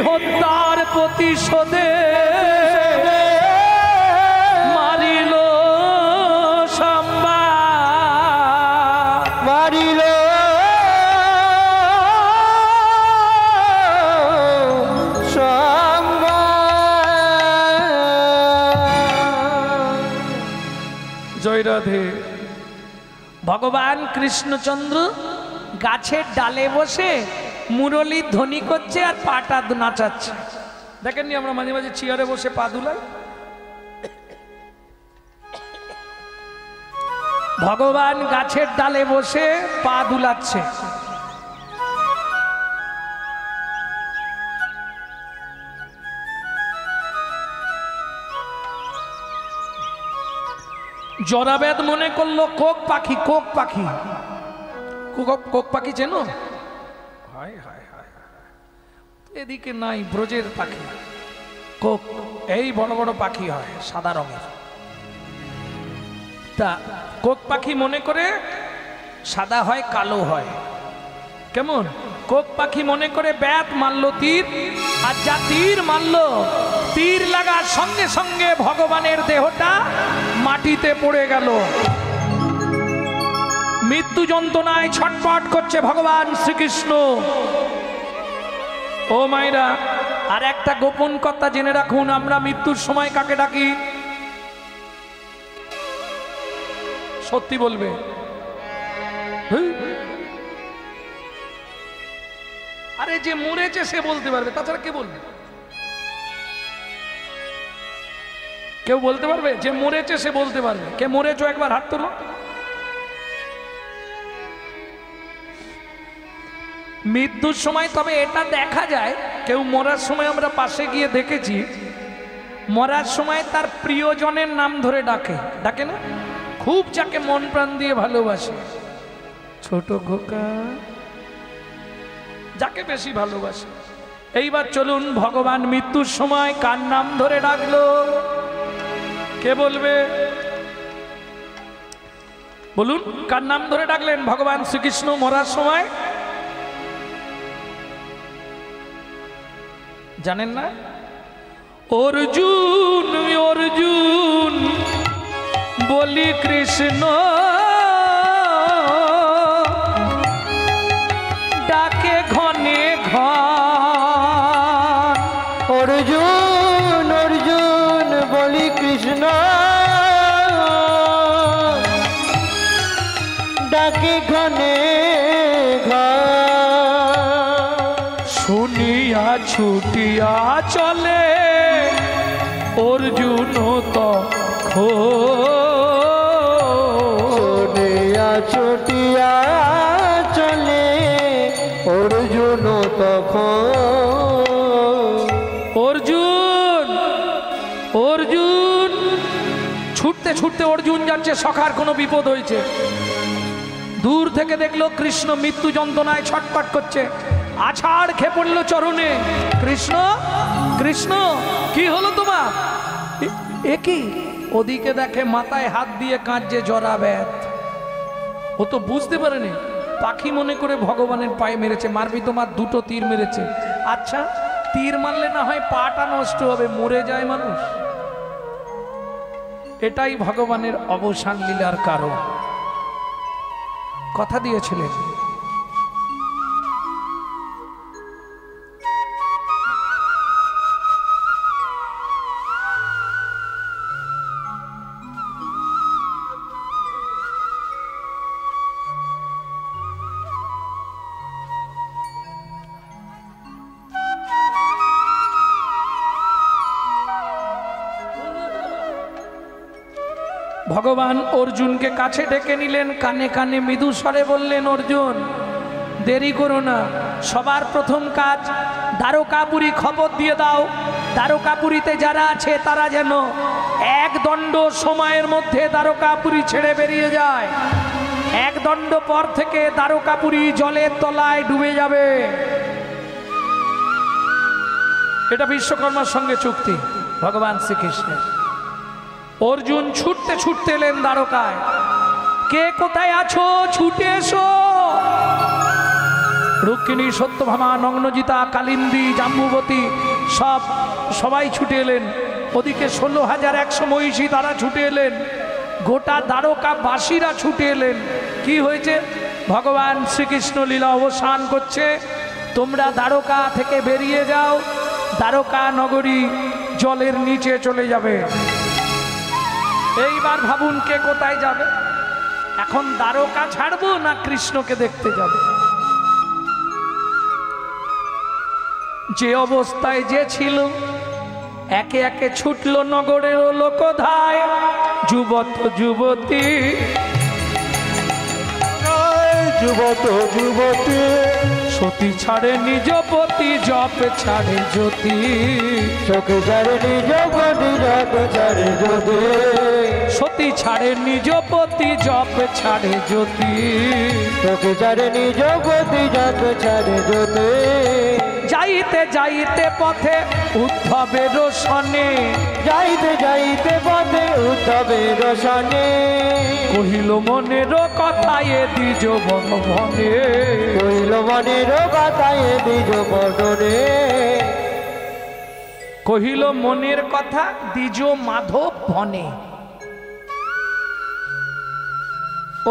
হত্যার প্রতিশোধে মারিল সম্বা মারিল জয় রাধে। ভগবান কৃষ্ণচন্দ্র গাছের ডালে বসে মুরলীর ধ্বনি করছে আর পাটা নাচাচ্ছে। দেখেননি আমরা মাঝে মাঝে চেয়ারে বসে পা দুলাই? ভগবান গাছের ডালে বসে পা দুলাচ্ছে। জরাবেদ মনে করলো কোক পাখি, কোক পাখি, কোক পাখি চেনো? হায় হায় হায়, এদিকে নাই ব্রজের পাখি কোক, এই বড় বড় পাখি হয় সাদা রঙের। তা কোক পাখি মনে করে সাদা হয় কালো হয় কেমন? কোক পাখি মনে করে ব্যাট মারলো তীর, আর যা তীর মারলো তীর লাগার সঙ্গে সঙ্গে ভগবানের দেহটা মাটিতে পড়ে গেল। মৃত্যু যন্ত্রণায় ছটফট করছে ভগবান শ্রীকৃষ্ণ। ও মায়েরা, আর একটা গোপন কথা জেনে রাখুন, আমরা মৃত্যুর সময় কাকে ডাকি? সত্যি বলবে? আরে যে মরেছে সে বলতে পারবে, তাছাড়া কে বলবে? কেউ বলতে পারবে? যে মরেছে সে বলতে পারবে। কে মরেছো একবার হাত তোলো। মৃত্যুর সময় তবে এটা দেখা যায়, কেউ মরার সময় আমরা পাশে গিয়ে দেখেছি, মরার সময় তার প্রিয়জনের নাম ধরে ডাকে, ডাকে না? খুব যাকে মন প্রাণ দিয়ে ভালোবাসে, ছোট খোকা, যাকে বেশি ভালোবাসে। এইবার চলুন, ভগবান মৃত্যুর সময় কার নাম ধরে ডাকলো? কে বলবে? বলুন, কার নাম ধরে ডাকলেন ভগবান শ্রীকৃষ্ণ মরার সময়? জানেন না? অর্জুন অর্জুন বলি কৃষ্ণ ডাকে ঘনে ঘন। অর্জুন অর্জুন বলি কৃষ্ণ ডাকে ঘনে শুনিয়া ছুটিয়া চলে অর্জুন শুনিয়া ছুটিয়া চলে অর্জুন তখন। অর্জুন অর্জুন ছুটতে ছুটতে অর্জুন যাচ্ছে, সখার কোনো বিপদ হয়েছে। দূর থেকে দেখলো কৃষ্ণ মৃত্যু যন্ত্রণায় ছটফট করছে, আছাড় খেয়ে পড়লো চরণে। কৃষ্ণ কৃষ্ণ কি হলো তোমার? এ কি? ওদিকে দেখে মাথায় হাত দিয়ে কাঁদছে জরাবেদ। ও তো বুঝতে পারেনি, পাখি মনে করে ভগবানের পায়ে মেরেছে। মারবি তোমার, দুটো তীর মেরেছে। আচ্ছা, তীর মারলে না হয় পাটা নষ্ট হবে, মরে যায় মানুষ। এটাই ভগবানের অবসান লীলার কারণ। কথা দিয়েছিলেন। ভগবান অর্জুনকে কাছে ডেকে নিলেন, কানে কানে মৃদু স্বরে বললেন, অর্জুন দেরি করো না, সবার প্রথম কাজ দ্বারকাপুরী খবর দিয়ে দাও, দ্বারকাপুরীতে যারা আছে তারা যেন এক দণ্ড সময়ের মধ্যে দ্বারকাপুরী ছেড়ে বেরিয়ে যায়। এক দণ্ড পর থেকে দ্বারকাপুরী জলের তলায় ডুবে যাবে। এটা বিশ্বকর্মার সঙ্গে চুক্তি ভগবান শ্রীকৃষ্ণের। অর্জুন ছুটতে ছুটতে এলেন দ্বারকায়। কে কোথায় আছো, ছুটে এসো। রুক্মিণী, সত্যভামা, নগ্নজিতা, কালিন্দী, জাম্বুবতী সবাই ছুটে এলেন। ওদিকে 16,100 মহিষী তারা ছুটে এলেন। গোটা দ্বারকাবাসীরা ছুটে এলেন। কি হয়েছে? ভগবান শ্রীকৃষ্ণ লীলা অবসান করছে। তোমরা দ্বারকা থেকে বেরিয়ে যাও, দ্বারকা নগরী জলের নিচে চলে যাবে। এইবার ভাবুন কে কোথায় যাবে। এখন দ্বারকা ছাড়বো না কৃষ্ণকে দেখতে যাবে? যে অবস্থায় যে ছিল একে একে ছুটল নগরের লোকধায়। যুবত যুবতী, যুবত যুবতী, সতী ছাড়ে নিজ পতি, জপ ছাড়ে জ্যোতি। চোখে ছাড়ে নিজ পতি, জপ ছাড়ে জ্যোতি। সতী ছাড়ে নিজ পতি, জপ ছাড়ে জ্যোতি। চোখে ছাড়ে নিজ পতি, জপ ছাড়ে জ্যোতি। যাইতে যাইতে পথে উদ্ধবের সনে, যাইতে যাইতে পথে উদ্ধবের সনে। কহিল মনের কথায় দ্বিজ বনে, কহিল মনের কথায় দ্বিজ বনে। কহিল মনের কথা দ্বিজ মাধব বনে।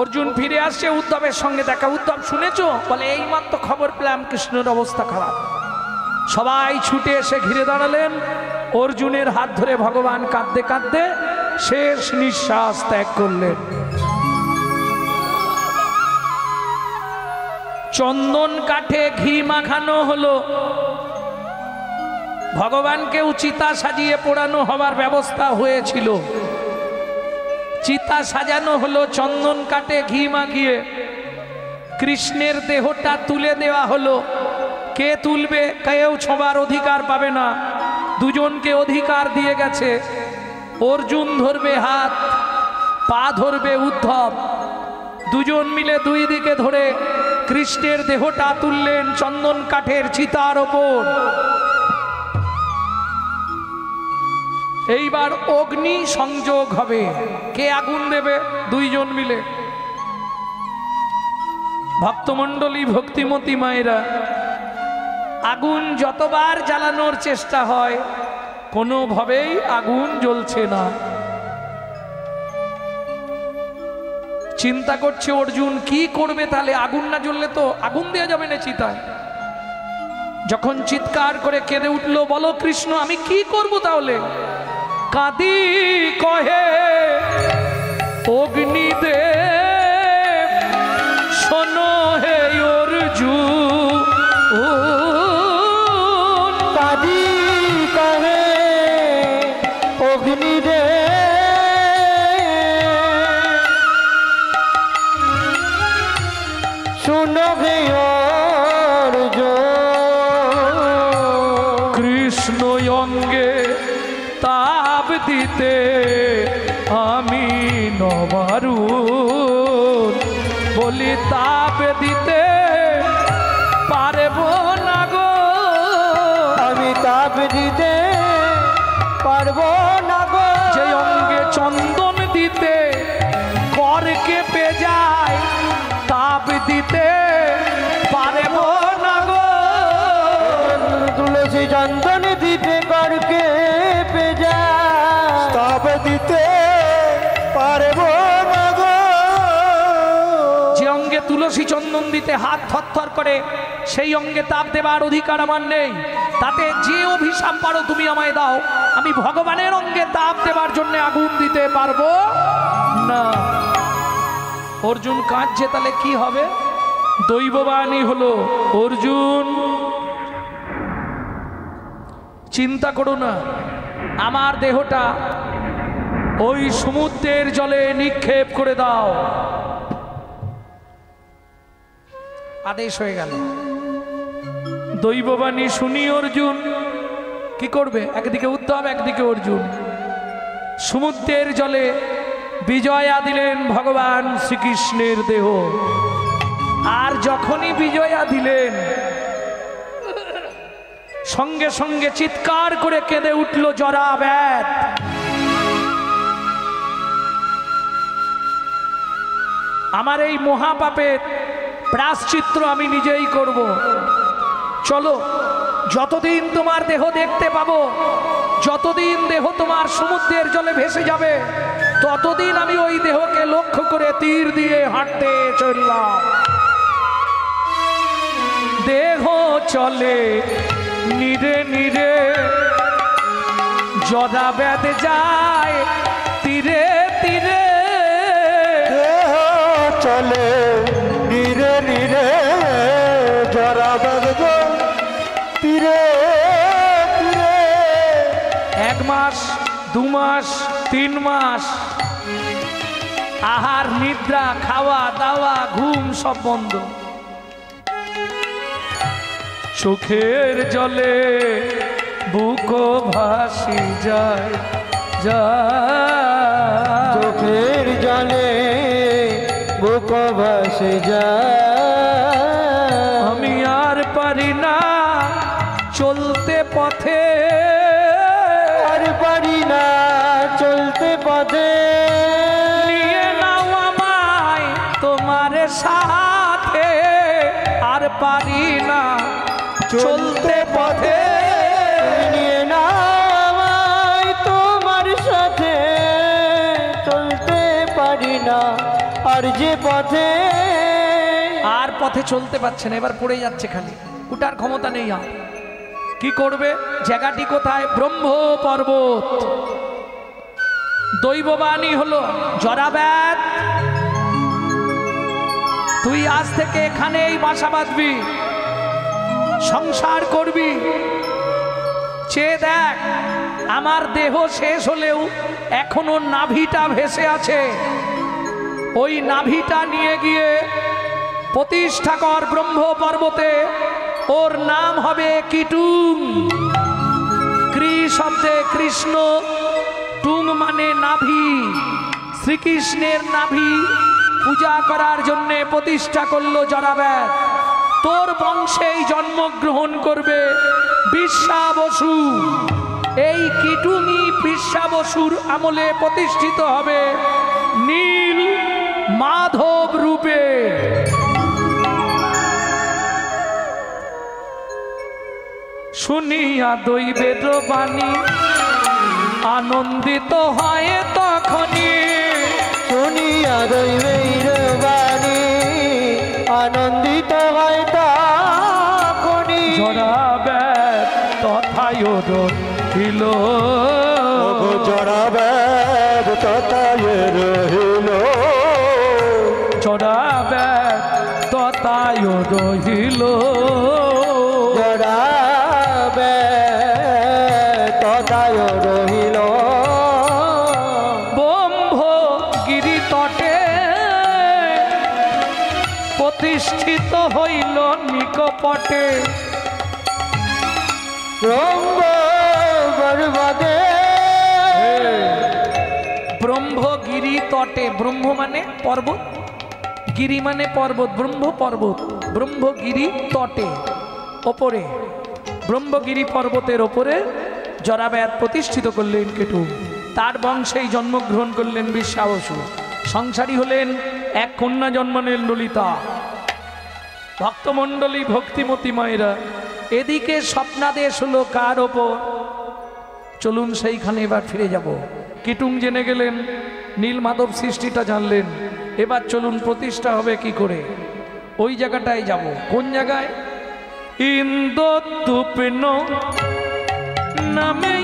অর্জুন ফিরে আসছে, উদ্ধবের সঙ্গে দেখা। উদ্ধব শুনেছো? বলে এইমাত্র খবর পেলাম কৃষ্ণের অবস্থা খারাপ। সবাই ছুটে এসে ঘিরে দাঁড়ালেন। অর্জুনের হাত ধরে ভগবান কাঁদতে কাঁদতে শেষ নিঃশ্বাস ত্যাগ করলেন। চন্দন কাঠে ঘি মাখানো হলো। ভগবানকেও চিতা সাজিয়ে পোড়ানো হবার ব্যবস্থা হয়েছিল। চিতা সাজানো হলো, চন্দন কাঠে ঘি মাখিয়ে কৃষ্ণের দেহটা তুলে দেওয়া হলো। কে তুলবে? কেউ ছোঁবার অধিকার পাবে না। দুজনকে অধিকার দিয়ে গেছে। অর্জুন ধরবে হাত, পা ধরবে উদ্ধব। দুজন মিলে দুই দিকে ধরে কৃষ্ণের দেহটা তুললেন চন্দন কাঠের চিতার ওপর। এইবার অগ্নি সংযোগ হবে। কে আগুন দেবে? দুইজন মিলে। ভক্তমণ্ডলী, ভক্তিমতী মায়েরা, আগুন যতবার জ্বালানোর চেষ্টা হয় কোনোভাবেই আগুন জ্বলছে না। চিন্তা করছে অর্জুন কি করবে তাহলে, আগুন না জ্বললে তো আগুন দেওয়া যাবে না চিতায়। যখন চিৎকার করে কেঁদে উঠলো, বলো কৃষ্ণ আমি কি করব তাহলে? কাঁদি কহে অগ্নিদেব, শোনো হে অর্জুন। কাঁদি কহে অগ্নিদেব, শোনো হে অর্জুন। কৃষ্ণ অঙ্গে তাপ দিতে আমি নবারুণ, বলি তাপ দিতে পারব না গো। আমি তাপ দিতে পারবো না গো। যে অঙ্গে চন্দন দিতে কর কেঁপে যায়, তাপ দিতে পারব না গো। তুলসী চন্দন দিতে করকে পেজা, তাপ দিতে পারবো না গো। যে অঙ্গে তুলসী চন্দন দিতে হাত থরথর করে, সেই অঙ্গে তাপ দেবার অধিকার আমার নেই। তাতে যে অভিশাপ পারো তুমি আমায় দাও, আমি ভগবানের অঙ্গে তাপ দেবার জন্য আগুন দিতে পারবো না। অর্জুন কাঁদছে, তাহলে কি হবে? দৈববাণী হলো, অর্জুন চিন্তা করো না, আমার দেহটা ওই সমুদ্রের জলে নিক্ষেপ করে দাও। আদেশ হয়ে গেল। দৈববাণী শুনি অর্জুন কি করবে? একদিকে উদ্ধব, একদিকে অর্জুন। সমুদ্রের জলে বিজয়া দিলেন ভগবান শ্রীকৃষ্ণের দেহ। আর যখনই বিজয়া দিলেন, সঙ্গে সঙ্গে চিৎকার করে কেঁদে উঠল জরাব্যাধ। আমার এই মহাপাপের প্রায়শ্চিত্ত আমি নিজেই করব। চলো, যতদিন তোমার দেহ দেখতে পাবো, যতদিন দেহ তোমার সমুদ্রের জলে ভেসে যাবে, ততদিন আমি ওই দেহকে লক্ষ্য করে তীর দিয়ে হাঁটতে চললাম। দেহ চলে নীরে নীরে, জরাব্যাধ যায় তীরে তীরে। দেহ চলে নীরে নীরে, জরাব্যাধ যায় তীরে তীরে। 1 মাস, 2 মাস, 3 মাস আহার নিদ্রা, খাওয়া দাওয়া, ঘুম সব বন্ধ। চোখের জলে বুক ভাসি যায় যায়, চোখের জলে বুক ভাসে যায়। আমি আর পারি না চলতে পথে, আর পারি না চলতে পথে। নিয়ে নাও আমায় তোমার সাথে, আর পারি না চলতে পথে। নিয়ে নাও আমায় তোমার সাথে, চলতে পারি না আর যে পথে। আর পথে চলতে পারছে না, এবার পড়ে যাচ্ছে, খালি উঠার ক্ষমতা নেই। আর কি করবে? জায়গাটি কোথায়? ব্রহ্ম পর্বত। দৈববাণী হলো, জরাব্যাধ তুই আজ থেকে এখানেই বাসা বাঁধবি, সংসার করবি। চেয়ে দেখ, আমার দেহ শেষ হলেও এখনো নাভিটা ভেসে আছে। ওই নাভিটা নিয়ে গিয়ে প্রতিষ্ঠা কর ব্রহ্ম পর্বতে। ওর নাম হবে কিটুং। ক্রি শব্দে কৃষ্ণ, টুং মানে নাভি। শ্রীকৃষ্ণের নাভি পূজা করার জন্য প্রতিষ্ঠা করলো জরাব্যাধ। তোর বংশেই জন্মগ্রহণ করবে বিশ্বা বসু। এই কিটুঙি বিশ্বা বসুর আমলে প্রতিষ্ঠিত হবে নীল মাধব রূপে। শুনিয়া দৈবের বাণী আনন্দিত হয় তখনই, শুনিয়া দৈবের বাণী আনন্দিত হয় তখনই। জরাব্যাধ তথায় রহিল, জরাব্যাধ তথায় রহিল। জরাব্যাধ তথায় রহিল, জরাব্যাধ তথায় রহিল। ব্রহ্মগিরি তটে প্রতিষ্ঠিত হইল নিকপটে। ব্রহ্ম পর্বতে, ব্রহ্মগিরি তটে। ব্রহ্ম মানে পর্বত, গিরি মানে পর্বত, ব্রহ্ম পর্বত। ব্রহ্মগিরি তটে, ওপরে, ব্রহ্মগিরি পর্বতের ওপরে জরাব্যাধ প্রতিষ্ঠিত করলেন কেটু। তার বংশেই জন্মগ্রহণ করলেন বিশ্বা বসু। সংসারী হলেন এক কন্যা জন্মালেন ললিতা। ভক্তমণ্ডলী, ভক্তিমতী মায়েরা, এদিকে স্বপ্নাদেশ হলো কার ওপর? চলুন সেইখানে এবার ফিরে যাব। কিটুং জেনে গেলেন, নীল মাধব সৃষ্টিটা জানলেন, এবার চলুন প্রতিষ্ঠা হবে কি করে, ওই জায়গাটায় যাব। কোন জায়গায়? ইন্দ্রদূপন নামে